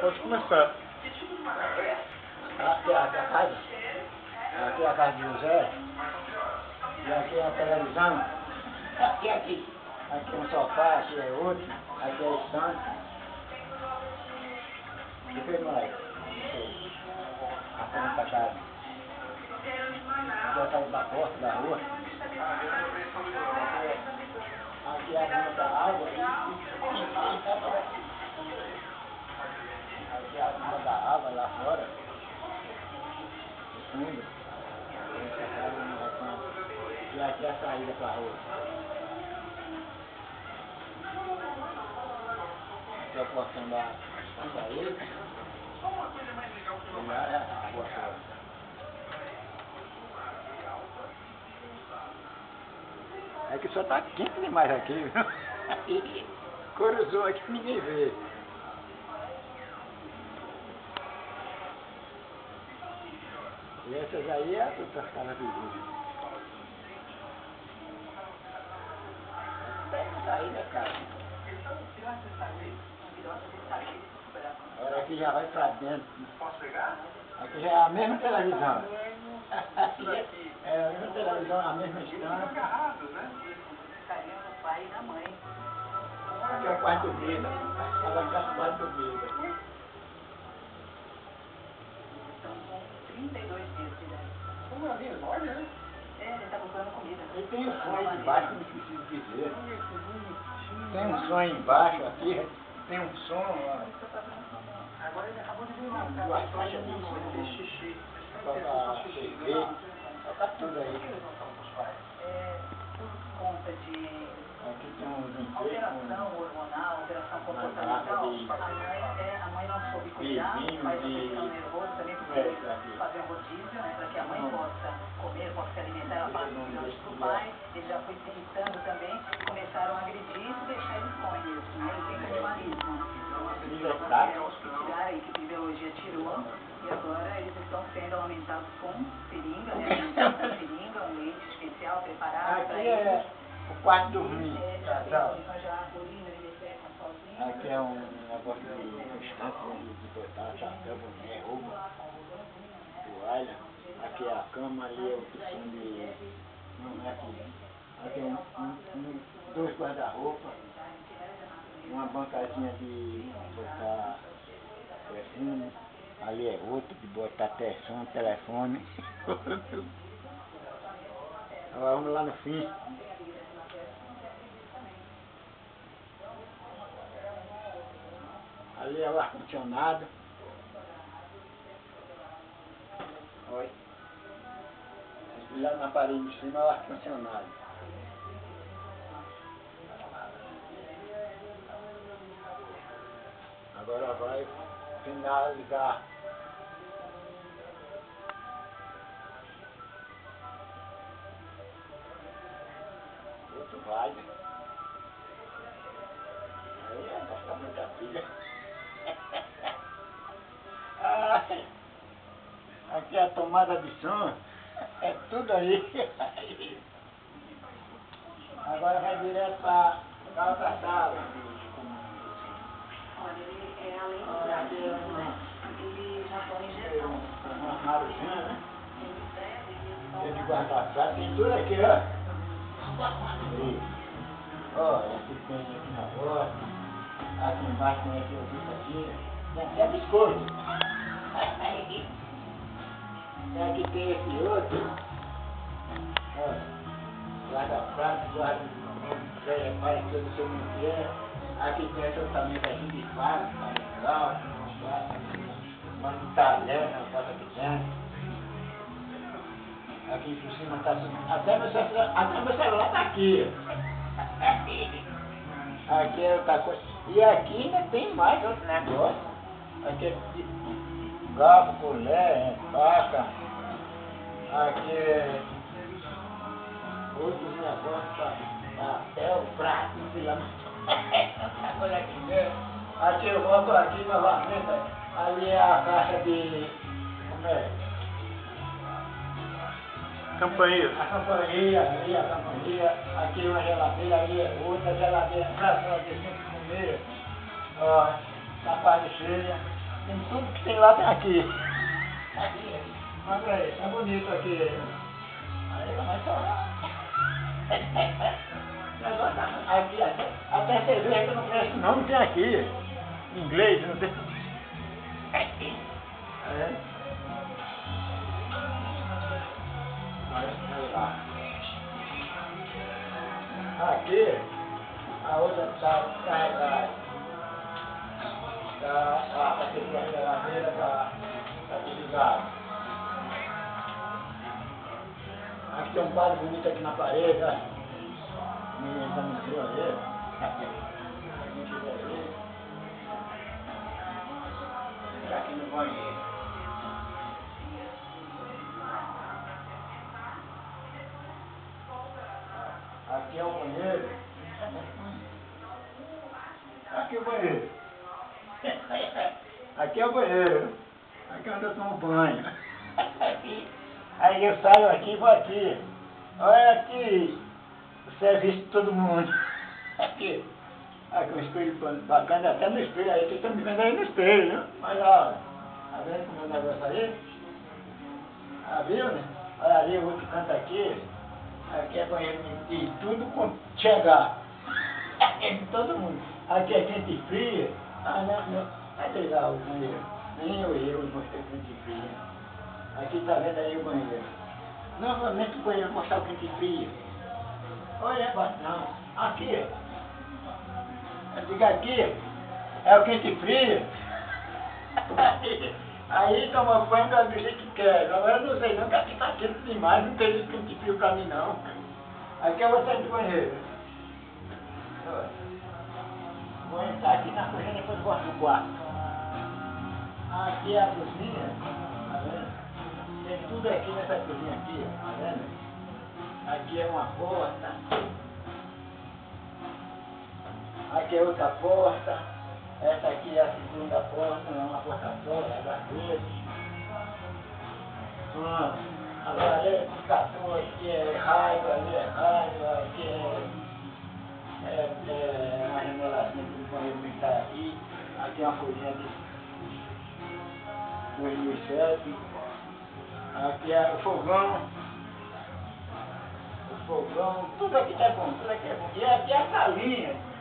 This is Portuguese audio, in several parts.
Pode começar. Aqui é a casa. Aqui é a casa de José. E aqui é a televisão. Aqui. Aqui é um sofá, aqui é outro. Aqui é a estante. E o que mais? A frente da casa. Já saiu da porta da rua. Aqui é a rua da água. Aqui é a rua da água lá fora. Fundo. E aqui é a saída para a rua. Aqui é o portão da saída. E lá é a rua fora. É que só tá quente demais aqui, viu? Coruzou aqui ninguém vê. E essas aí é as outras casas vizinhas. Tem que sair da casa. Agora aqui já vai pra dentro. Aqui já é a mesma televisão. É a mesma televisão, a mesma estante. Pai e da mãe. Aqui é o quarto do vida. Ela fica no quarto do vida. Estão com 32 dias de idade. Como é mesmo? Olha, né? Ele está procurando comida. E tem um sonho embaixo, não preciso dizer. Tem um sonho embaixo aqui. Tem um som lá. Agora ele acabou de vir uma Duas faixas de som. xixi. Toca TV. Toca tudo aí. Por conta de Aqui tem uns alteração hormonal, alteração comportamental, a mãe não soube cuidar, o pai está ficando nervoso também porque fazer um rodízio, né, para que a mãe possa comer, possa se alimentar, ela passa os filhotes para o pai, ele já foi se irritando também, começaram a agredir e deixar ele com mesmo, né, ele tem canibalismo. Então, a equipe de biologia tirou e agora eles estão sendo alimentados com seringa, né, seringa, um leite especial preparado para aqui eles. é o quarto dormir. Aqui é um negócio de estante de botar chapéu, boné, roupa, toalha. Aqui é a cama, ali é o opção de... Não é aqui. Aqui é dois guarda-roupa, uma bancazinha de botar perfume, ali é outro de botar som, telefone. Agora vamos lá no fim. Ali é o ar-condicionado. Olha. Lá na parede de cima é o ar-condicionado. Agora vai finalizar. Outro vai. Aí é gastar muita pilha. Aqui é a tomada de som, é tudo aí. Agora vai direto para a outra sala. Olha, ele é além do trabalho, né? Ele já toma injeção. Um armáriozinho, né? Tem de guardar prato, tem tudo aqui, ó. Ó, aqui tem aqui na porta. Aqui embaixo tem aqui o biscoitinho. Tem até biscoito. Aqui tem esse outro. Ó, guarda prato, guarda para tudo o seu mulher. Aqui tem esse orçamento aqui de faca, legal, um talher na porta pequena. Aqui por cima está até meu celular está aqui. Aqui é outra coisa. E aqui ainda tem mais outro negócio. Aqui é de garfo, colher, faca. Aqui é outros negócios para até o prato, sei lá. Olha aqui, aqui eu volto aqui novamente. Ali é a caixa de... Como é? Campainha. A campainha, ali a campainha, aqui uma geladeira, ali é outra geladeira, pra de 5 primeiras, ó, na parte cheia, tem tudo que tem lá tem aqui. Aqui, olha aí, tá bonito aqui. Aí vai chorar. Aqui, até cerveja que eu não conheço não, não tem aqui. Em inglês, não tem. É. Aqui, a outra está carregada. Está aqui a geladeira, está desligada. Aqui tem um quadro bonito aqui na parede, ó. Ninguém está no frio ali. Aqui. Aqui chegou ali. E aqui no banheiro. Aqui é o banheiro. Aqui é o banheiro. Aqui é o banheiro. Aqui é onde eu tomo banho. Aí eu saio aqui e vou aqui. Olha aqui. O serviço de todo mundo. Aqui. Aqui um espelho bacana, até no espelho. Aí vocês estão me vendo aí no espelho, né? Mas olha. Tá vendo como é o negócio aí? Ah, viu, né? Olha ali o outro canto aqui. Aqui é banheiro de tudo quando chegar. É de todo mundo. Aqui é quente e fria. Ah, não. É legal o banheiro. Nem eu mostrei quente e fria. Aqui tá vendo aí o banheiro. Novamente o banheiro mostrar o quente e fria. Olha, não. Aqui. Eu digo aqui. É o quente e fria. Aí toma banho do jeito que quer. Agora eu não sei não, que aqui tá quente demais, não tem quente frio pra mim não. Aqui é o outro banheiro. Vou entrar aqui na cozinha, depois vou no quarto. Aqui é a cozinha, tá vendo? Tem tudo aqui nessa cozinha aqui, ó, tá vendo? Aqui é uma porta. Aqui é outra porta. Essa aqui é a segunda porta, não é uma porta só, é da frente. Agora ali é piscador, aqui é raio, ali é raio, aqui é uma janelazinha do banheiro militar aqui. Aqui é uma cozinha de 2007. Aqui é o fogão. Tudo aqui é bom, tudo aqui é bom. E aqui é a salinha.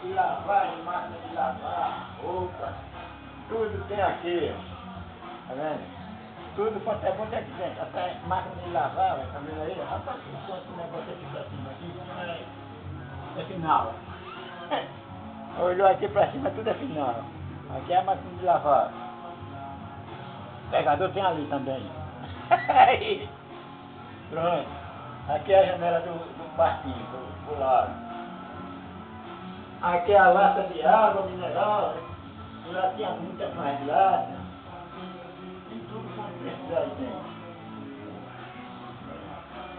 De lavagem, máquina de lavar, roupa, tudo tem aqui, tá vendo? Tudo quanto é bom tem aqui dentro, até máquina de lavar, tá vendo aí? Rapaz, o negócio aqui pra cima, aqui é final. Olhou aqui pra cima, tudo é final. Aqui é a máquina de lavar. O pegador tem ali também. Pronto. Aqui é a janela do quartinho, do lado. Aqui é a lata de água mineral, lá tinha muita mais lata, e tudo quanto precisa aí dentro.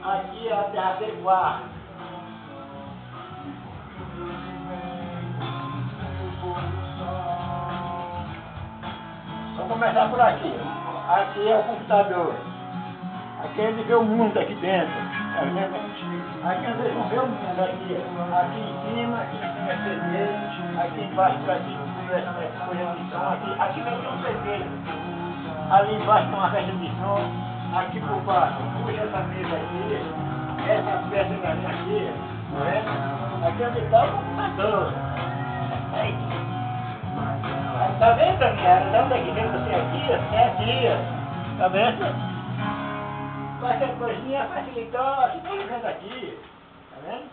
Aqui é a terceira quarto. Vamos começar por aqui. Aqui é o computador. Aqui a gente vê o mundo aqui dentro. Tá vendo? Aqui vocês vão ver o mundo aqui. Aqui em cima, é CD. Aqui embaixo para aqui é coisa de som. Aqui vai ter um CD. Ali embaixo tem uma caixa de som. Aqui por baixo, puxa essa mesa aqui. Essa peça da aqui. Não é? Aqui onde está o computador. Aí. Tá vendo, Daniela? De onde é que vem você aqui? É aqui. Tá vendo? Qualquer coisinha facilitou, aqui tá vendo aqui, tá vendo?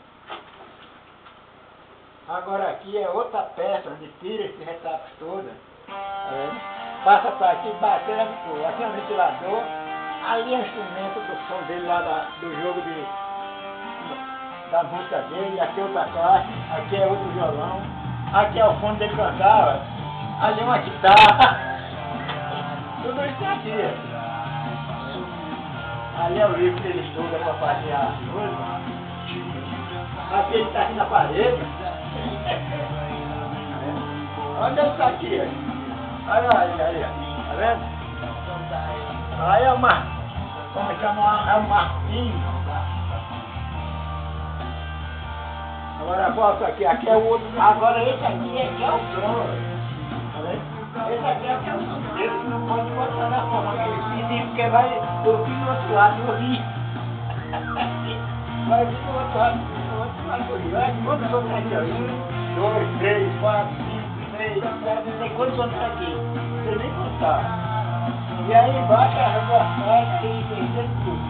Agora aqui é outra peça onde tira esse retrato todo, tá vendo? Passa para aqui, bater aqui é um ventilador, ali é o instrumento do som dele lá do jogo da música dele, aqui é outra classe, aqui é outro violão, aqui é o fundo dele cantava, ali é uma guitarra, tudo isso aqui. Ali é o livro que ele estuda para fazer as coisas. Aqui ele está aqui na parede. Onde ele está aqui? Olha aí, tá vendo? Aí é uma Como chama? É o Marquinhos. Agora volta aqui, aqui é o outro. Agora esse aqui é o trono. Tá vendo? Esse aqui é o solteiro, que não pode botar na forma que ele pediu, porque vai dormir do outro lado do rio. Vai vir do outro lado do rio. Quantos outros aqui? 1, 2, 3, 4, 5, 6, 7, não sei quantos outros aqui. Não sei nem contar. E aí embaixo a rua tem tudo.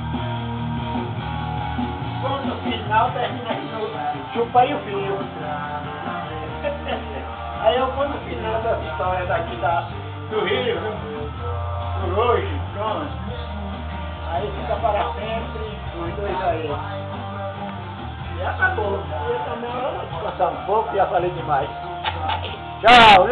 Quando no final termina aqui no chupa e o fio. Aí eu vou no final da história daqui do Rio, por hoje, pronto. Aí fica para sempre os dois aí. E acabou. Eu também vou descansar um pouco, já falei demais. Tchau!